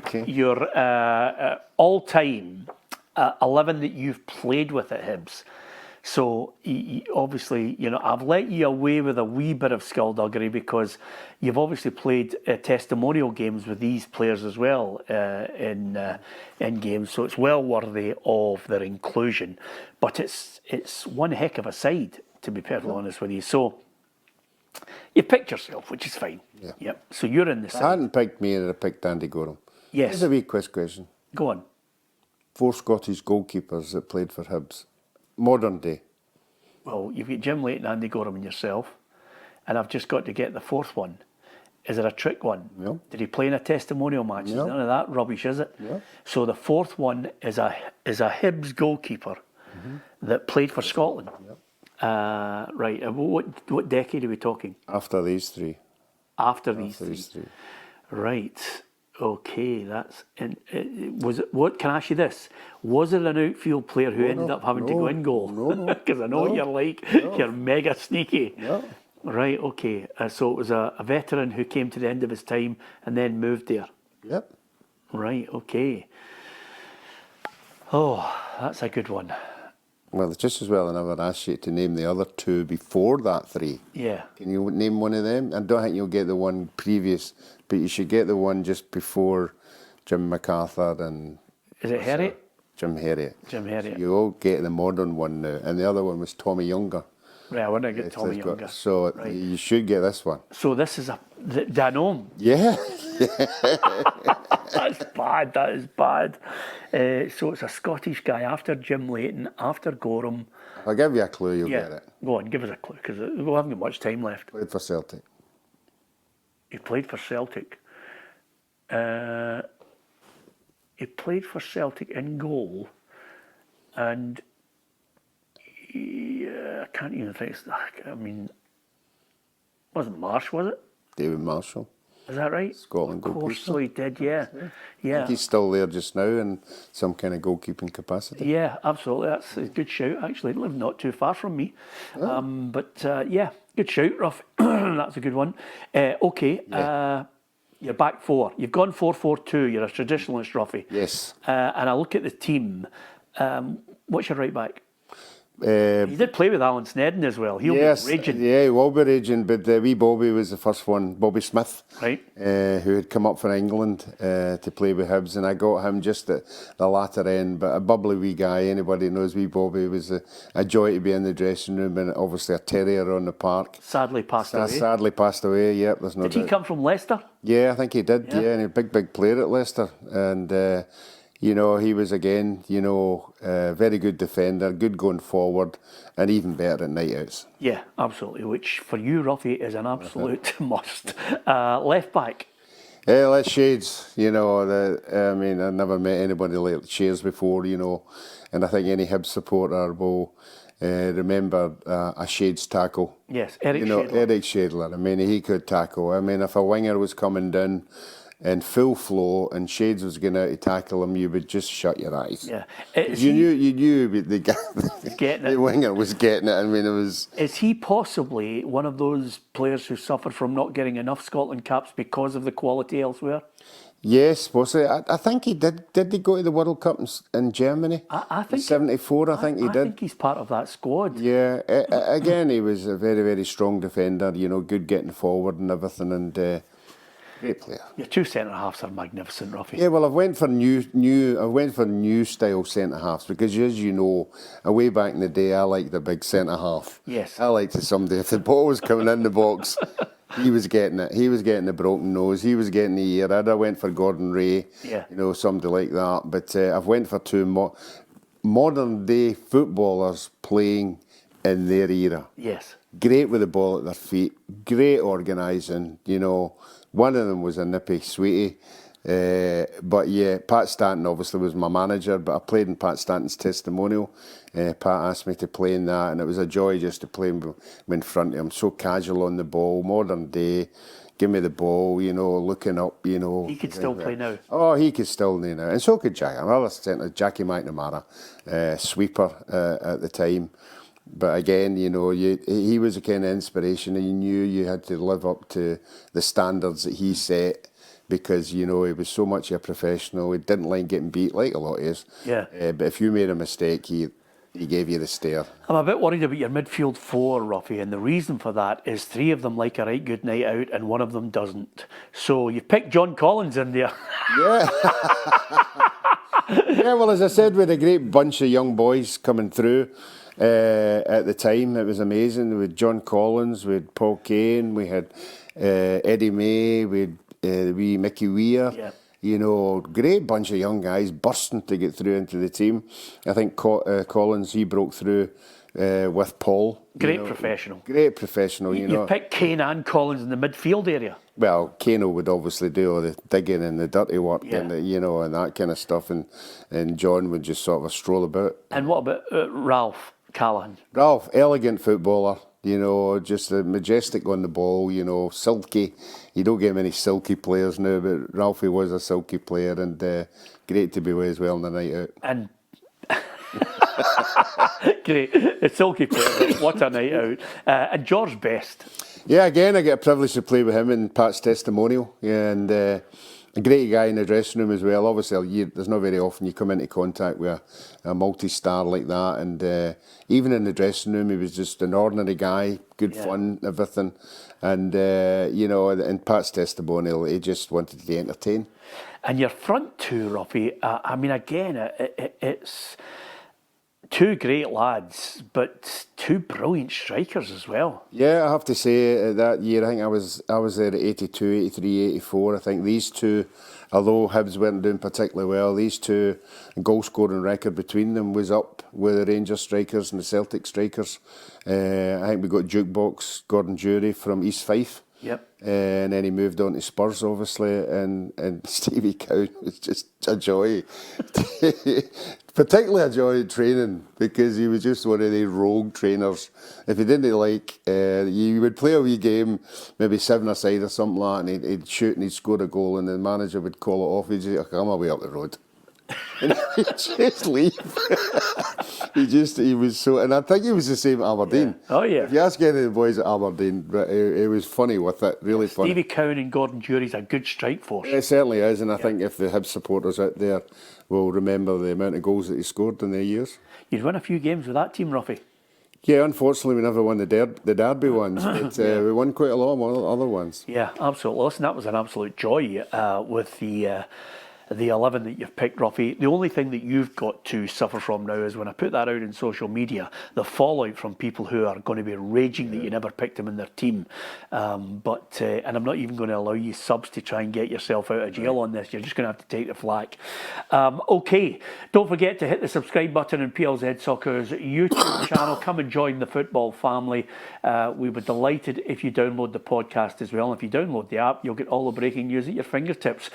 Okay. Your all-time 11 that you've played with at Hibs. So obviously, I've let you away with a wee bit of skullduggery because you've obviously played testimonial games with these players as well in games. So it's well worthy of their inclusion. But it's one heck of a side, to be perfectly honest with you. So you picked yourself, which is fine. Yeah. Yep. So you're in the side. I hadn't picked me, and I picked Andy Goram. Yes. Here's a wee quiz question. Go on. 4 Scottish goalkeepers that played for Hibs. Modern day. Well, you've got Jim Leighton, Andy Goram and yourself. And I've just got to get the fourth one. Is it a trick one? No. Did he play in a testimonial match? No. None of that rubbish, is it? No. So the fourth one is a Hibs goalkeeper that played for Scotland. Yep. Right. What decade are we talking? After these 3. After these three. Right. Okay. That's. Was it? What can I ask you this? Was it an outfield player who ended up having to go in goal? No. Because I know what you're like. You're mega sneaky. No. Right. Okay. So it was a veteran who came to the end of his time and then moved there. Yep. Right. Okay. Oh, that's a good one. Well, it's just as well I never asked you to name the other 2 before that 3. Yeah. Can you name one of them? I don't think you'll get the one previous, but you should get the one just before Jim MacArthur and... Is it Herriot? Jim Herriot. Jim Herriot. So you all get the modern one now. And the other one was Tommy Younger. Right, I wouldn't get Tommy They've Younger. So Right. you should get this one. So this is Danone. Yeah. That's bad. That is bad. So it's a Scottish guy after Jim Leighton, after Goram. If I give you a clue, you'll get it. Go on, give us a clue because we haven't got much time left. Played for Celtic. He played for Celtic. He played for Celtic in goal, and I can't even think. I mean, wasn't Marsh, was it? David Marshall. Is that right? Scotland Of course, goalkeeper. so he did. Yeah, I yeah. think he's still there just now in some kind of goalkeeping capacity. Yeah, absolutely. That's a good shout, actually. Live not too far from me. Yeah, good shout, Ruff. That's a good one. Okay, you're back 4. You've gone 4-4-2. You're a traditionalist, Ruffy. Yes. And I look at the team. What's your right back? You You did play with Alan Snedden as well. He'll be raging. Yeah, he will be raging, but wee Bobby was the first one, Bobby Smith, Right. who had come up for England to play with Hibs, and I got him just at the latter end, but a bubbly wee guy. Anybody knows wee Bobby was a joy to be in the dressing room, and obviously a terrier on the park. Sadly passed away. Sadly passed away, yep, there's no doubt. Did he come from Leicester? Yeah, I think he did, yeah, and a big player at Leicester, and... he was again, very good defender, good going forward, and even better at night outs. Yeah, absolutely. Which for you, Ruffy, is an absolute must. Left back. Let's Shades. I never met anybody like Shades before. And I think any Hibs supporter will remember a Shades tackle. Yes, Eric Shaddler. Eric Shaddler. I mean, he could tackle. I mean, if a winger was coming down in full flow and Shades was going out to tackle him, you would just shut your eyes. Yeah. You knew the guy, getting it. the winger was getting it. I mean, it was... Is he possibly one of those players who suffered from not getting enough Scotland caps because of the quality elsewhere? Yes, possibly. I think he did. Did he go to the World Cup in Germany? I think... 74, I think he did. I think he's part of that squad. Yeah. Again, he was a very, very strong defender, good getting forward and everything, and... great player. Your 2 centre halves are magnificent, Ruffy. Yeah, well, I went for new style centre halves because, as you know, way back in the day, I liked the big centre half. Yes. I liked somebody if the ball was coming in the box, he was getting it. He was getting the broken nose. He was getting the ear. I went for Gordon Ray. Yeah. Somebody like that. But I've went for 2 modern day footballers playing in their era. Yes. Great with the ball at their feet. Great organising. One of them was a nippy sweetie. But yeah, Pat Stanton obviously was my manager, but I played in Pat Stanton's testimonial. Pat asked me to play in that, and it was a joy just to play him in front of him. So casual on the ball, modern day. Give me the ball, looking up, He could still play now. Oh, he could still play now. And so could Jack. Another centre, Jackie McNamara, sweeper at the time. But again, he was a kind of inspiration, and you knew you had to live up to the standards that he set because, you know, he was so much a professional. He didn't like getting beat like a lot of us. Yeah. But if you made a mistake, he gave you the stare. I'm a bit worried about your midfield four, Ruffy, and the reason for that is three of them like a right good night out and one of them doesn't. So you picked John Collins in there. Yeah. Yeah, well, as I said, we had a great bunch of young boys coming through at the time. It was amazing. We had John Collins, we had Paul Kane, we had Eddie May, we had wee Mickey Weir. Yeah. You know, great bunch of young guys bursting to get through into the team. I think Collins, he broke through with Paul. Great professional. Great professional, you know. You picked Kane and Collins in the midfield area. Well, Kane would obviously do all the digging and the dirty work and Yeah. you know, and that kind of stuff, and John would just sort of stroll about. And what about Ralph Callachan? Ralph, elegant footballer, you know, just a majestic on the ball, you know, silky. You don't get many silky players now, but Ralphie was a silky player, and great to be with as well on the night out. And great, it's silky player. What a night out! And George Best. Yeah, again, I get a privilege to play with him in Pat's testimonial. Yeah, and a great guy in the dressing room as well. Obviously, there's not very often you come into contact with a multi-star like that. And even in the dressing room, he was just an ordinary guy, good fun, everything. And, you know, in Pat's testimonial, he just wanted to entertain. And your front two, Ruffy, I mean, again, it's two great lads, but two brilliant strikers as well. Yeah, I have to say that year, I think I was there at 82, 83, 84. I think these two, although Hibs weren't doing particularly well, these two goal scoring record between them was up with the Rangers strikers and the Celtic strikers. I think we got Jukebox Gordon Durie from East Fife. Yep. And then he moved on to Spurs, obviously, and Stevie Cowan was just a joy. Particularly a joy training, because he was just one of the rogue trainers. If he didn't like, you would play a wee game, maybe 7-a-side or something like that, and he'd shoot and he'd score a goal, and the manager would call it off. He'd say, come away up the road. And he'd just leave. He was so, and I think he was the same at Aberdeen. Yeah. Oh, yeah. If you ask any of the boys at Aberdeen, but it was funny with it, really funny. Stevie Cowan and Gordon Durie's a good strike force. It certainly is, and I think if the Hibs supporters out there will remember the amount of goals that he scored in their years. You'd win a few games with that team, Ruffy. Yeah, unfortunately we never won the derby ones, but we won quite a lot of other ones. Yeah, absolutely. Listen, that was an absolute joy with the 11 that you've picked, Ruffy. The only thing that you've got to suffer from now is when I put that out in social media, the fallout from people who are going to be raging that you never picked them in their team. And I'm not even going to allow you subs to try and get yourself out of jail on this. You're just going to have to take the flak. Okay, don't forget to hit the subscribe button on PLZ Soccer's YouTube channel. Come and join the football family. We would be delighted if you download the podcast as well. And if you download the app, you'll get all the breaking news at your fingertips.